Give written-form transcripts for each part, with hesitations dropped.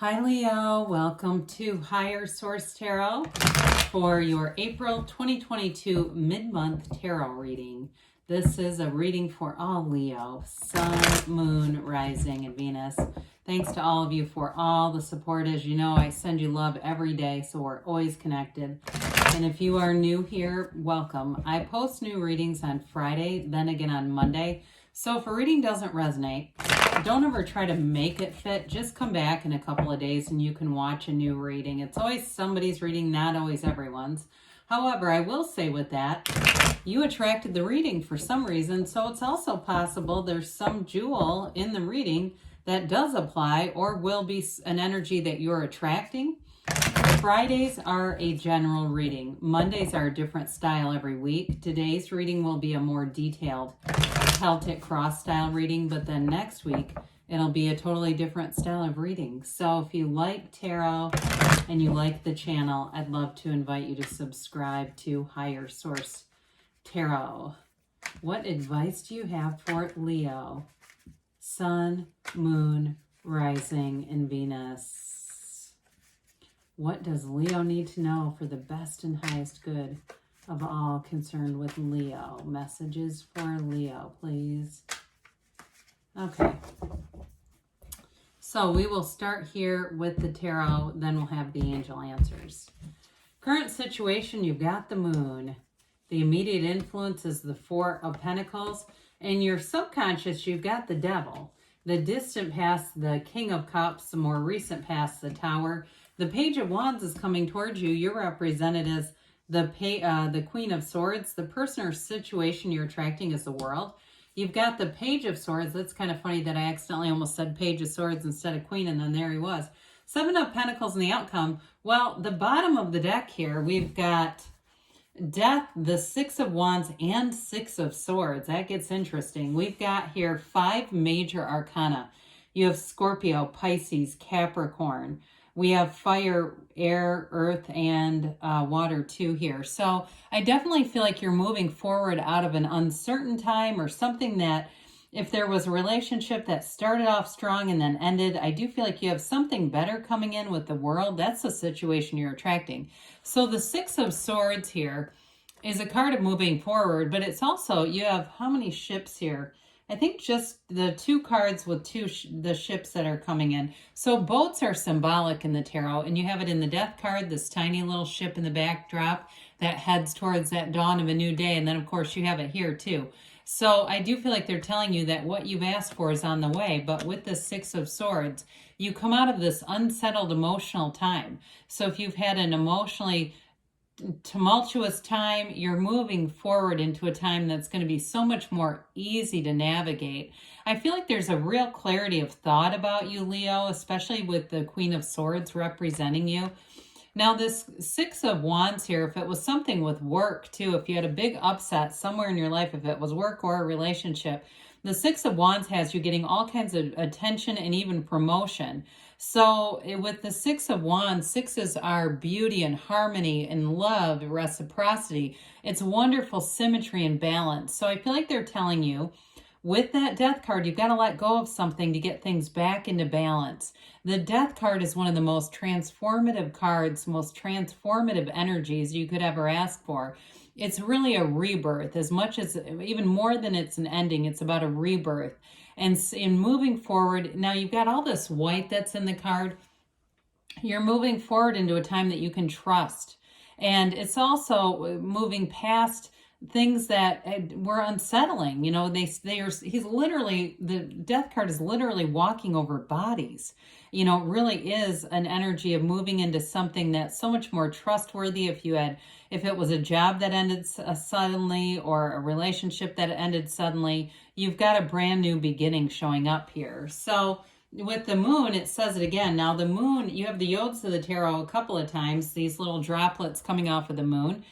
Hi Leo, welcome to Higher Source Tarot for your April 2022 mid-month tarot reading. This is a reading for all Leo, Sun, Moon, Rising, and Venus. Thanks to all of you for all the support. As you know, I send you love every day, so we're always connected. And if you are new here, welcome. I post new readings on Friday, then again on Monday. So if a reading doesn't resonate, don't ever try to make it fit. Just come back in a couple of days and you can watch a new reading. It's always somebody's reading, not always everyone's. However, I will say with that, you attracted the reading for some reason, so it's also possible there's some jewel in the reading that does apply or will be an energy that you're attracting. Fridays are a general reading. Mondays are a different style every week. Today's reading will be a more detailed Celtic cross style reading, but then next week it'll be a totally different style of reading. So if you like tarot and you like the channel, I'd love to invite you to subscribe to Higher Source Tarot. What advice do you have for Leo? Sun, Moon, Rising, and Venus. What does Leo need to know for the best and highest good of all concerned with Leo? Messages for Leo, please. Okay. So we will start here with the tarot, then we'll have the angel answers. Current situation, you've got the moon. The immediate influence is the Four of Pentacles. In your subconscious, you've got the devil. The distant past, the King of Cups. The more recent past, the Tower. The Page of Wands is coming towards you. You're represented as the Queen of Swords. The person or situation you're attracting is the world. You've got the Page of Swords. That's kind of funny that I accidentally almost said Page of Swords instead of Queen, and then there he was. Seven of Pentacles in the outcome. Well, the bottom of the deck here, we've got Death, the Six of Wands, and Six of Swords. That gets interesting. We've got here 5 major arcana. You have Scorpio, Pisces, Capricorn. We have fire, air, earth, and water too here. So I definitely feel like you're moving forward out of an uncertain time or something that if there was a relationship that started off strong and then ended, I do feel like you have something better coming in with the world. That's the situation you're attracting. So the Six of Swords here is a card of moving forward, but it's also, you have how many ships here? I think just the 2 cards with the ships that are coming in. So boats are symbolic in the tarot, and you have it in the Death card, this tiny little ship in the backdrop that heads towards that dawn of a new day. And then, of course, you have it here too. So I do feel like they're telling you that what you've asked for is on the way. But with the Six of Swords, you come out of this unsettled emotional time. So if you've had an emotionally tumultuous time, you're moving forward into a time that's going to be so much more easy to navigate. I feel like there's a real clarity of thought about you, Leo, especially with the Queen of Swords representing you. Now, this Six of Wands here, if it was something with work too, if you had a big upset somewhere in your life, if it was work or a relationship, the Six of Wands has you getting all kinds of attention and even promotion. So with the Six of Wands, sixes are beauty and harmony and love, reciprocity. It's wonderful symmetry and balance. So I feel like they're telling you, with that Death card, you've got to let go of something to get things back into balance. The Death card is one of the most transformative cards, most transformative energies you could ever ask for. It's really a rebirth, as much as, even more than it's an ending, it's about a rebirth. And in moving forward, now you've got all this white that's in the card. You're moving forward into a time that you can trust. And it's also moving past things that were unsettling. You know, he's literally, the Death card is literally walking over bodies. You know, it really is an energy of moving into something that's so much more trustworthy. If it was a job that ended suddenly or a relationship that ended suddenly, you've got a brand new beginning showing up here. So with the moon, it says it again. Now the moon, you have the yods of the tarot a couple of times, these little droplets coming off of the moon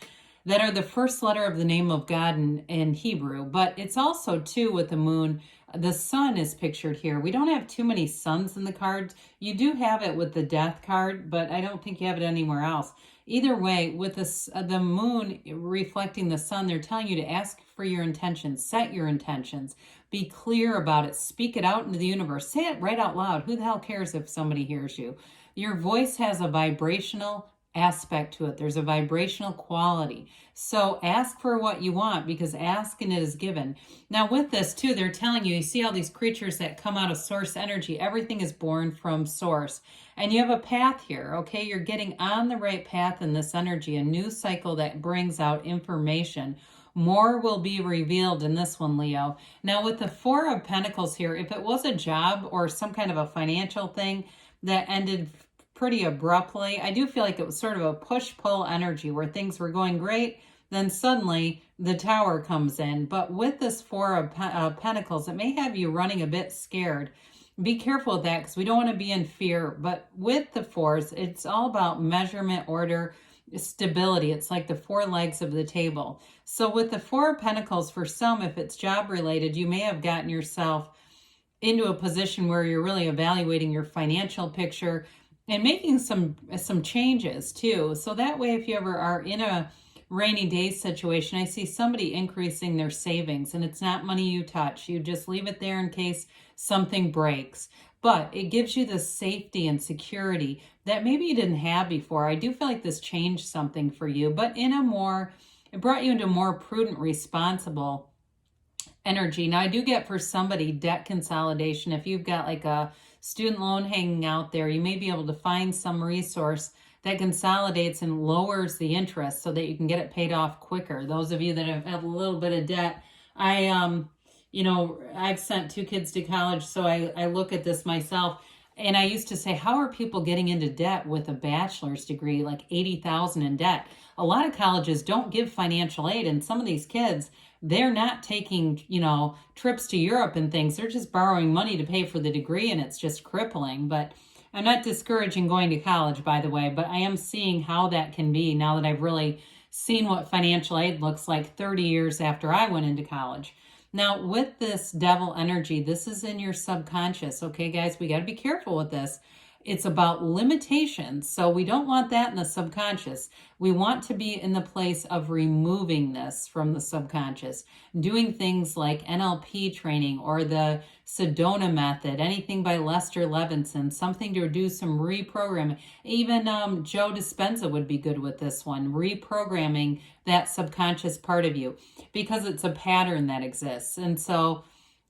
that are the first letter of the name of God in Hebrew. But it's also, too, with the moon, The sun is pictured here. We don't have too many suns in the cards. You do have it with the death card, but I don't think you have it anywhere else. Either way, with this, the moon reflecting the sun, they're telling you to ask for your intentions, set your intentions, be clear about it, speak it out into the universe, say it right out loud. Who the hell cares if somebody hears you? Your voice has a vibrational aspect to it. There's a vibrational quality. So ask for what you want, because asking it is given. Now with this too, they're telling you, you see all these creatures that come out of source energy. Everything is born from source. And you have a path here, okay? You're getting on the right path in this energy, a new cycle that brings out information. More will be revealed in this one, Leo. Now with the Four of Pentacles here, if it was a job or some kind of a financial thing that ended pretty abruptly, I do feel like it was sort of a push-pull energy where things were going great, then suddenly the Tower comes in. But with this Four of Pentacles, it may have you running a bit scared. Be careful with that, because we don't want to be in fear. But with the fours, it's all about measurement, order, stability. It's like the four legs of the table. So with the Four of Pentacles, for some, if it's job related, you may have gotten yourself into a position where you're really evaluating your financial picture and making some changes too. So that way, if you ever are in a rainy day situation, I see somebody increasing their savings, and it's not money you touch. You just leave it there in case something breaks. But it gives you the safety and security that maybe you didn't have before. I do feel like this changed something for you, but it brought you into a more prudent, responsible energy. Now I do get for somebody debt consolidation. If you've got like a student loan hanging out there, you may be able to find some resource that consolidates and lowers the interest so that you can get it paid off quicker. Those of you that have a little bit of debt, I've sent 2 kids to college, so I look at this myself. And I used to say, how are people getting into debt with a bachelor's degree, like $80,000 in debt? A lot of colleges don't give financial aid, and some of these kids, they're not taking, trips to Europe and things. They're just borrowing money to pay for the degree, and it's just crippling. But I'm not discouraging going to college, by the way, but I am seeing how that can be now that I've really seen what financial aid looks like 30 years after I went into college. Now, with this devil energy, this is in your subconscious. Okay, guys, we got to be careful with this. It's about limitations. So we don't want that in the subconscious. We want to be in the place of removing this from the subconscious, doing things like NLP training or the Sedona method, anything by Lester Levinson, something to do some reprogramming. Even Joe Dispenza would be good with this one, reprogramming that subconscious part of you, because it's a pattern that exists. And so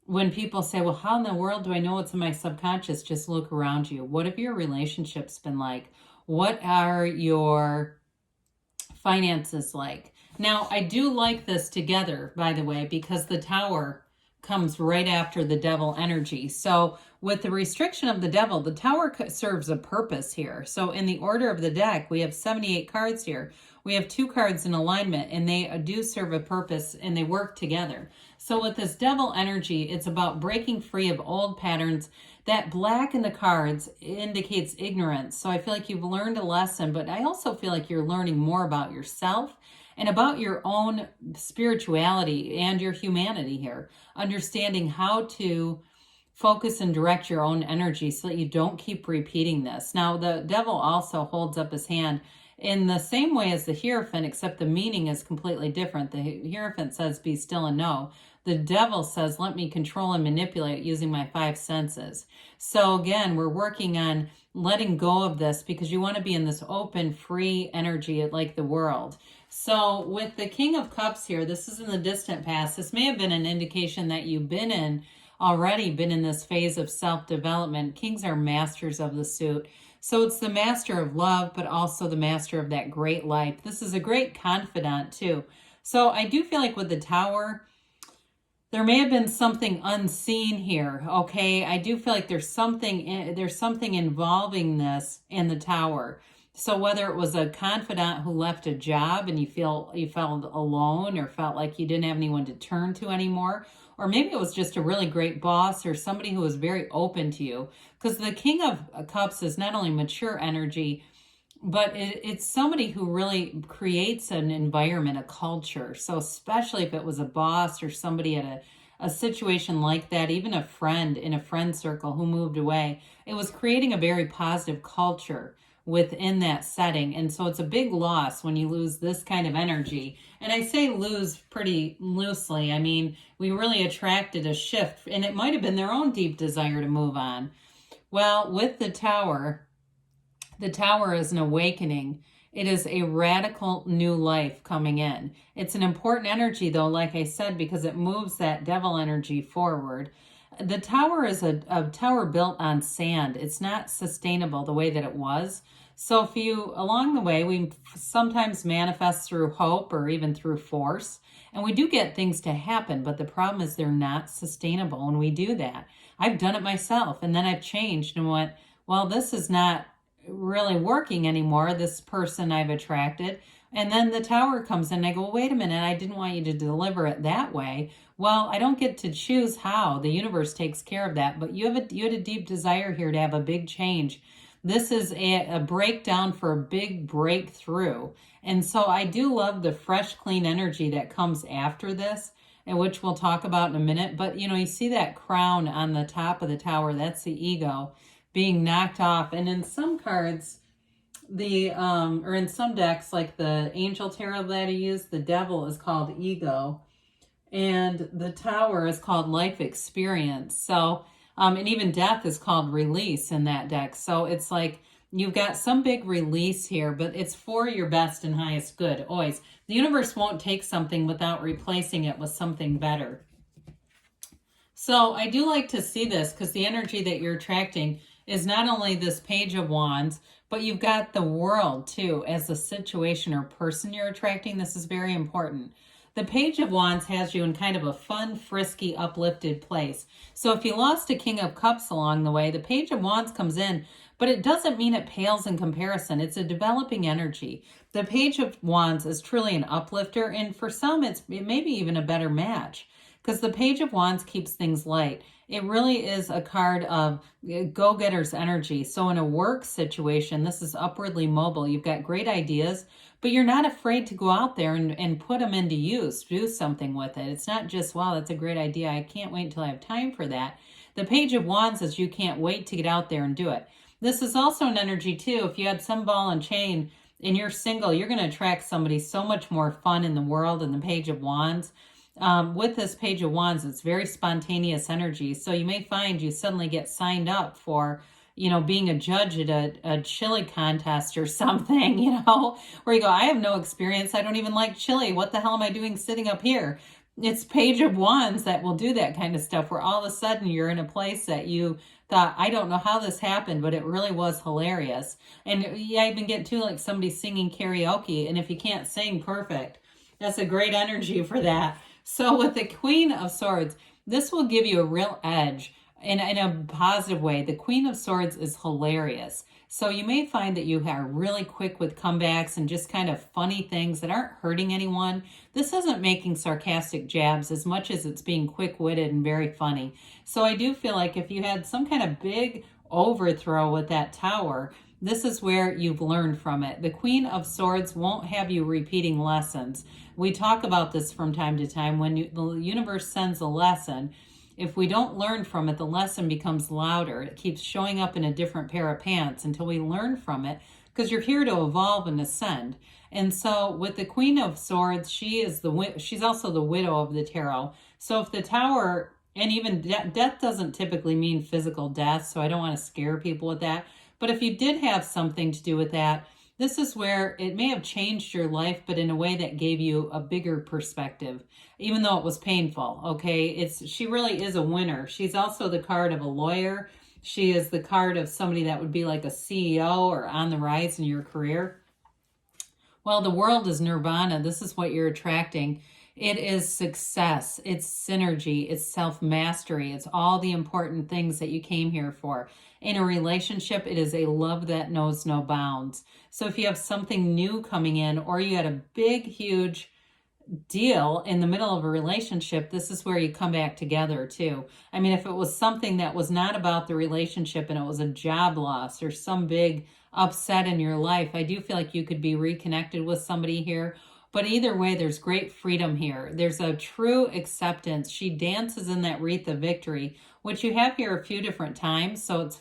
when people say, well, how in the world do I know what's in my subconscious? Just look around you. What have your relationships been like? What are your finances like? Now, I do like this together, by the way, because the Tower comes right after the devil energy. So with the restriction of the devil, the Tower serves a purpose here. So in the order of the deck, we have 78 cards here. We have 2 cards in alignment, and they do serve a purpose, and they work together. So with this devil energy, it's about breaking free of old patterns. That black in the cards indicates ignorance. So I feel like you've learned a lesson, but I also feel like you're learning more about yourself and about your own spirituality and your humanity here. Understanding how to focus and direct your own energy so that you don't keep repeating this. Now, the devil also holds up his hand in the same way as the Hierophant, except the meaning is completely different. The Hierophant says, be still and know. The devil says, let me control and manipulate using my 5 senses. So again, we're working on letting go of this because you want to be in this open, free energy like the world. So with the King of Cups here, this is in the distant past. This may have been an indication that you've been in this phase of self-development. Kings are masters of the suit. So it's the master of love, but also the master of that great life. This is a great confidant too. So I do feel like with the Tower, there may have been something unseen here, okay? I do feel like there's something involving this in the Tower. So whether it was a confidant who left a job and you felt alone or felt like you didn't have anyone to turn to anymore, or maybe it was just a really great boss or somebody who was very open to you. Because the King of Cups is not only mature energy, but it's somebody who really creates an environment, a culture. So especially if it was a boss or somebody at a situation like that, even a friend in a friend circle who moved away, it was creating a very positive culture within that setting. And so it's a big loss when you lose this kind of energy. And I say lose pretty loosely. I mean, we really attracted a shift, and it might have been their own deep desire to move on. Well, with the tower is an awakening. It is a radical new life coming in. It's an important energy, though, like I said, because it moves that devil energy forward. The tower is a tower built on sand. It's not sustainable the way that it was. So if you, along the way, we sometimes manifest through hope or even through force, and we do get things to happen, but the problem is they're not sustainable when we do that. I've done it myself, and then I've changed and went, well, this is not really working anymore, this person I've attracted. And then the tower comes in and I go, well, wait a minute, I didn't want you to deliver it that way. Well, I don't get to choose how. The universe takes care of that. But you had a deep desire here to have a big change. This is a breakdown for a big breakthrough. And so I do love the fresh, clean energy that comes after this, and which we'll talk about in a minute. But, you know, you see that crown on the top of the tower, that's the ego being knocked off. And in some cards, or in some decks, like the Angel Tarot that I use, the devil is called ego, and the tower is called life experience. So, and even death is called release in that deck. So it's like you've got some big release here, but it's for your best and highest good, always. The universe won't take something without replacing it with something better. So I do like to see this because the energy that you're attracting is not only this Page of Wands, but you've got the World too as a situation or person you're attracting. This is very important. The Page of Wands has you in kind of a fun, frisky, uplifted place. So if you lost a King of Cups along the way, the Page of Wands comes in, but it doesn't mean it pales in comparison. It's a developing energy. The Page of Wands is truly an uplifter, and for some, it may be even a better match because the Page of Wands keeps things light. It really is a card of go-getter's energy. So in a work situation, this is upwardly mobile. You've got great ideas, but you're not afraid to go out there and put them into use, do something with it. It's not just, wow, that's a great idea. I can't wait until I have time for that. The Page of Wands is you can't wait to get out there and do it. This is also an energy too. If you had some ball and chain and you're single, you're going to attract somebody so much more fun in the world in the Page of Wands. With this Page of Wands, it's very spontaneous energy. So you may find you suddenly get signed up for, you know, being a judge at a chili contest or something, you know, where you go, I have no experience. I don't even like chili. What the hell am I doing sitting up here? It's Page of Wands that will do that kind of stuff where all of a sudden you're in a place that you thought, I don't know how this happened, but it really was hilarious. And yeah, I even get to like somebody singing karaoke. And if you can't sing, perfect. That's a great energy for that. So with the Queen of Swords, this will give you a real edge in a positive way. The Queen of Swords is hilarious. So you may find that you are really quick with comebacks and just kind of funny things that aren't hurting anyone. This isn't making sarcastic jabs as much as it's being quick-witted and very funny. So I do feel like if you had some kind of big overthrow with that tower, this is where you've learned from it. The Queen of Swords won't have you repeating lessons. We talk about this from time to time. When the universe sends a lesson, if we don't learn from it, the lesson becomes louder. It keeps showing up in a different pair of pants until we learn from it, because you're here to evolve and ascend. And so with the Queen of Swords, she's also the widow of the tarot. So if the tower, and even death doesn't typically mean physical death, so I don't want to scare people with that. But if you did have something to do with that, this is where it may have changed your life, but in a way that gave you a bigger perspective, even though it was painful, okay? She really is a winner. She's also the card of a lawyer. She is the card of somebody that would be like a CEO or on the rise in your career. Well, the World is nirvana. This is what you're attracting. It is success. It's synergy. It's self-mastery. It's all the important things that you came here for. In a relationship, it is a love that knows no bounds. So if you have something new coming in, or you had a big, huge deal in the middle of a relationship, this is where you come back together too. I mean, if it was something that was not about the relationship and it was a job loss or some big upset in your life, I do feel like you could be reconnected with somebody here. But either way, there's great freedom here. There's a true acceptance. She dances in that wreath of victory, which you have here a few different times. So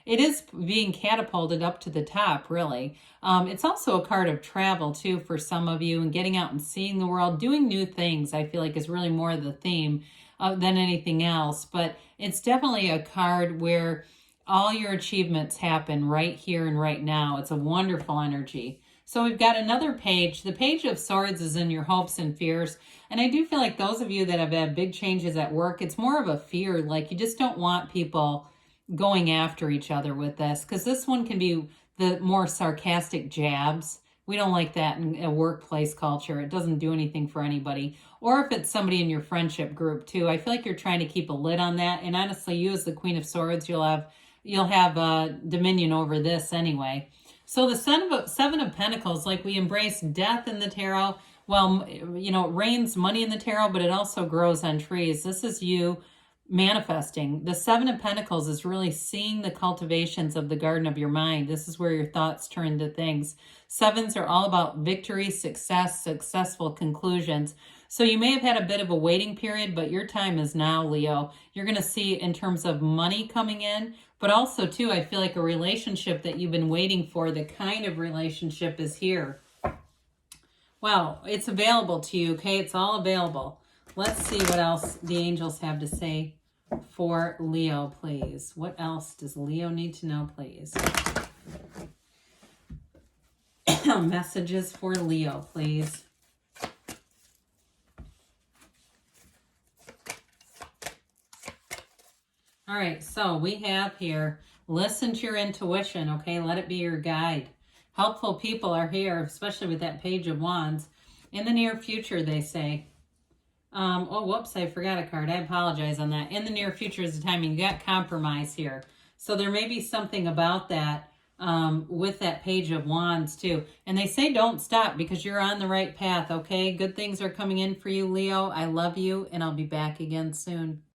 it is being catapulted up to the top, really. It's also a card of travel, too, for some of you, and getting out and seeing the world, doing new things, I feel like is really more the theme than anything else. But it's definitely a card where all your achievements happen right here and right now. It's a wonderful energy. So we've got another page. The Page of Swords is in your hopes and fears. And I do feel like those of you that have had big changes at work, it's more of a fear. Like you just don't want people going after each other with this. Because this one can be the more sarcastic jabs. We don't like that in a workplace culture. It doesn't do anything for anybody. Or if it's somebody in your friendship group too. I feel like you're trying to keep a lid on that. And honestly, you as the Queen of Swords, you'll have dominion over this anyway. So the Seven of Pentacles, like we embrace death in the tarot. Well, it rains money in the tarot, but it also grows on trees. This is you manifesting. The Seven of Pentacles is really seeing the cultivations of the garden of your mind. This is where your thoughts turn to things. Sevens are all about victory, success, successful conclusions. So you may have had a bit of a waiting period, but your time is now, Leo. You're going to see in terms of money coming in, but also, too, I feel like a relationship that you've been waiting for, the kind of relationship is here. Well, it's available to you, okay? It's all available. Let's see what else the angels have to say for Leo, please. What else does Leo need to know, please? Messages for Leo, please. All right, so we have here, listen to your intuition, okay? Let it be your guide. Helpful people are here, especially with that Page of Wands. In the near future, they say. Oh, whoops, I forgot a card. I apologize on that. In the near future is the timing. You got compromise here. So there may be something about that with that Page of Wands, too. And they say don't stop because you're on the right path, okay? Good things are coming in for you, Leo. I love you, and I'll be back again soon.